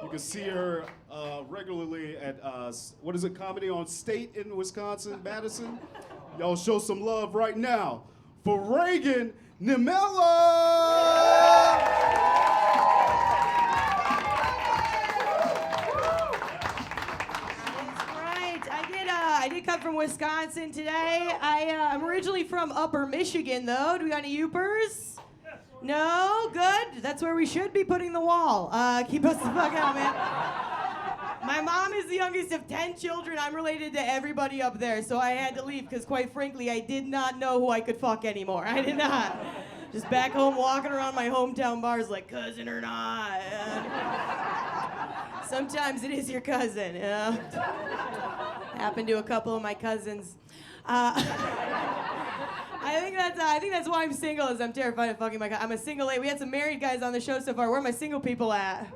You can see her regularly at, what is it, Comedy on State in Wisconsin, Madison. Y'all show some love right now for Reagan Nimella! I did come from Wisconsin today. I'm originally from Upper Michigan, though. Do we got any Yoopers? No? Good. That's where we should be putting the wall. Keep us the fuck out, man. My mom is the youngest of 10 children. I'm related to everybody up there, so I had to leave because, quite frankly, I did not know who I could fuck anymore. I did not. Just back home walking around my hometown bars like, cousin or not. Sometimes it is your cousin, you know? Happened to a couple of my cousins. I think that's why I'm single, is I'm terrified of fucking my cousin. I'm a single lady. We had some married guys on the show so far. Where are my single people at?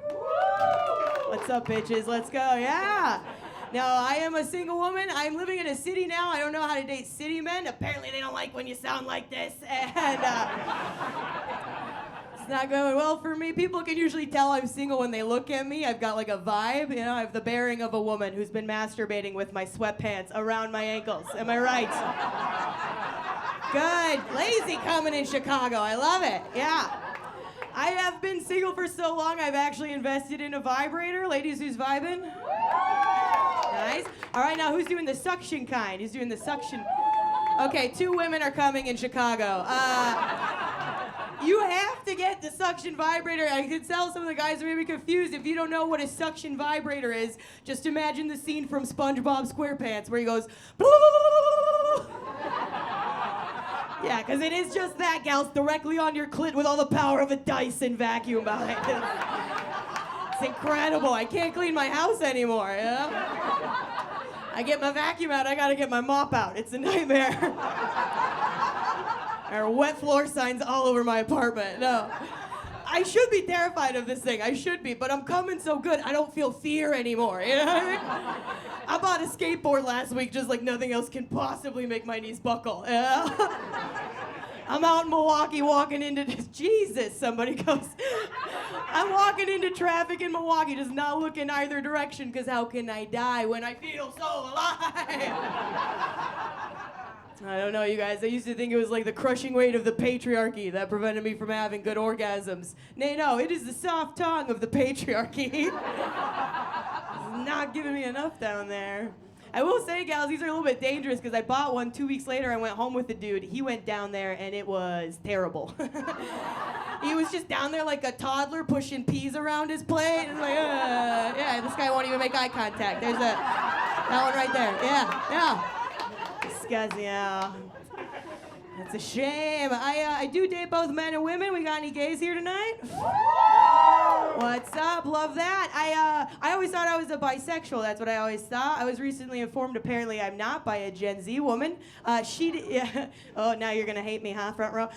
What's up, bitches? Let's go. Yeah. No, I am a single woman. I'm living in a city now. I don't know how to date city men. Apparently they don't like when you sound like this. And it's not going well for me. People can usually tell I'm single when they look at me. I've got like a vibe. You know, I have the bearing of a woman who's been masturbating with my sweatpants around my ankles. Am I right? Good. Lazy coming in Chicago. I love it. Yeah. I have been single for so long, I've actually invested in a vibrator. Ladies, who's vibing? Nice. All right, now who's doing the suction kind? Who's doing the suction? Okay, 2 women are coming in Chicago. You have to get the suction vibrator. I could tell some of the guys are maybe confused. If you don't know what a suction vibrator is, just imagine the scene from SpongeBob SquarePants where he goes, yeah, because it is just that, gals, directly on your clit with all the power of a Dyson vacuum behind it. It's incredible. I can't clean my house anymore, you know? I get my vacuum out, I gotta get my mop out. It's a nightmare. There are wet floor signs all over my apartment. No. I should be terrified of this thing. I should be, but I'm coming so good, I don't feel fear anymore, you know what I mean? I bought a skateboard last week just like nothing else can possibly make my knees buckle. You know? I'm out in Milwaukee walking into Jesus, somebody goes. I'm walking into traffic in Milwaukee, just not look in either direction, because how can I die when I feel so alive? I don't know, you guys. I used to think it was like the crushing weight of the patriarchy that prevented me from having good orgasms. Nay, no, it is the soft tongue of the patriarchy. It's not giving me enough down there. I will say, gals, these are a little bit dangerous because I bought one 2 weeks later. I went home with the dude. He went down there and it was terrible. He was just down there like a toddler pushing peas around his plate. And like, yeah, this guy won't even make eye contact. There's that one right there. Yeah. Disgusting, yeah. That's a shame. I do date both men and women. We got any gays here tonight? What's up? Love that. I always thought I was a bisexual. That's what I always thought. I was recently informed apparently I'm not by a Gen Z woman. Yeah. Oh, now you're gonna hate me, huh? Front row.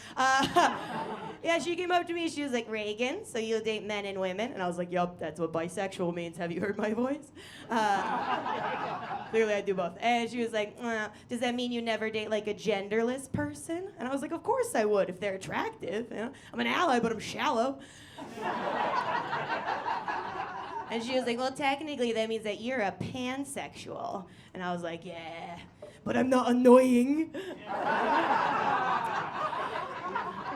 Yeah, she came up to me. She was like, Reagan, so you'll date men and women? And I was like, yup, that's what bisexual means. Have you heard my voice? Clearly I do both. And she was like, does that mean you never date like a genderless person? And I was like, of course I would if they're attractive. You know? I'm an ally, but I'm shallow. And she was like, well, technically that means that you're a pansexual. And I was like, yeah, but I'm not annoying.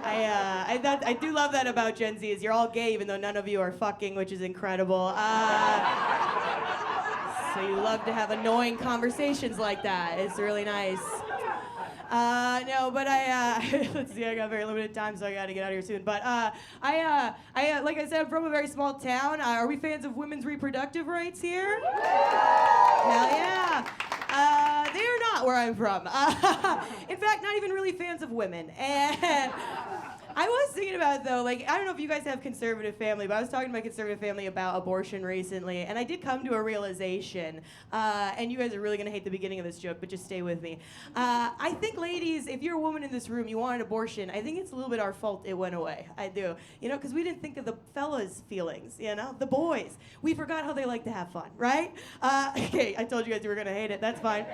I do love that about Gen Z, is you're all gay even though none of you are fucking, which is incredible. So you love to have annoying conversations like that. It's really nice. No, but let's see, I got very limited time, so I gotta get out of here soon. But like I said, I'm from a very small town. Are we fans of women's reproductive rights here? Hell yeah. They are not where I'm from. In fact, not even really fans of women. And I was thinking about it, though, like, I don't know if you guys have conservative family, but I was talking to my conservative family about abortion recently, and I did come to a realization, and you guys are really going to hate the beginning of this joke, but just stay with me. I think, ladies, if you're a woman in this room, you want an abortion, I think it's a little bit our fault it went away. I do. You know, because we didn't think of the fellas' feelings, you know, the boys. We forgot how they like to have fun, right? Okay, I told you guys you were going to hate it. That's fine.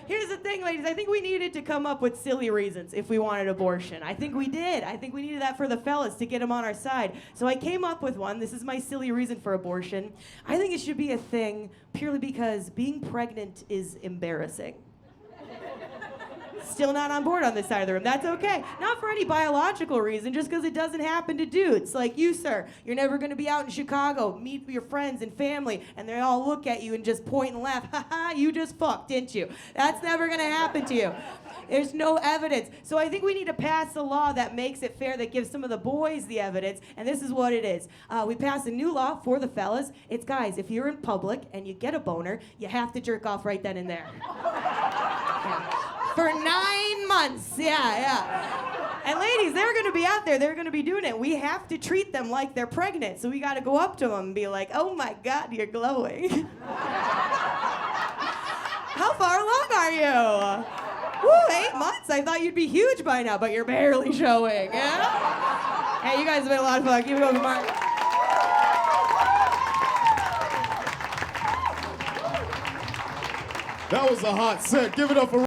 Here's the thing, ladies. I think we needed to come up with silly reasons if we wanted abortion. I think we did. I think we we needed that for the fellas to get them on our side. So I came up with one. This is my silly reason for abortion. I think it should be a thing purely because being pregnant is embarrassing. Still not on board on this side of the room. That's okay. Not for any biological reason, just because it doesn't happen to dudes. Like you, sir. You're never going to be out in Chicago, meet your friends and family, and they all look at you and just point and laugh. Ha ha, you just fucked, didn't you? That's never going to happen to you. There's no evidence. So I think we need to pass a law that makes it fair, that gives some of the boys the evidence, and this is what it is. We passed a new law for the fellas. It's, guys, if you're in public and you get a boner, you have to jerk off right then and there. Yeah. For 9 months, yeah. And ladies, they're gonna be out there, they're gonna be doing it. We have to treat them like they're pregnant, so we gotta go up to them and be like, oh my God, you're glowing. How far along are you? Woo, 8 months? I thought you'd be huge by now, but you're barely showing, yeah? Hey, you guys have been a lot of fun. Keep it going, Mark. That was a hot set. Give it up for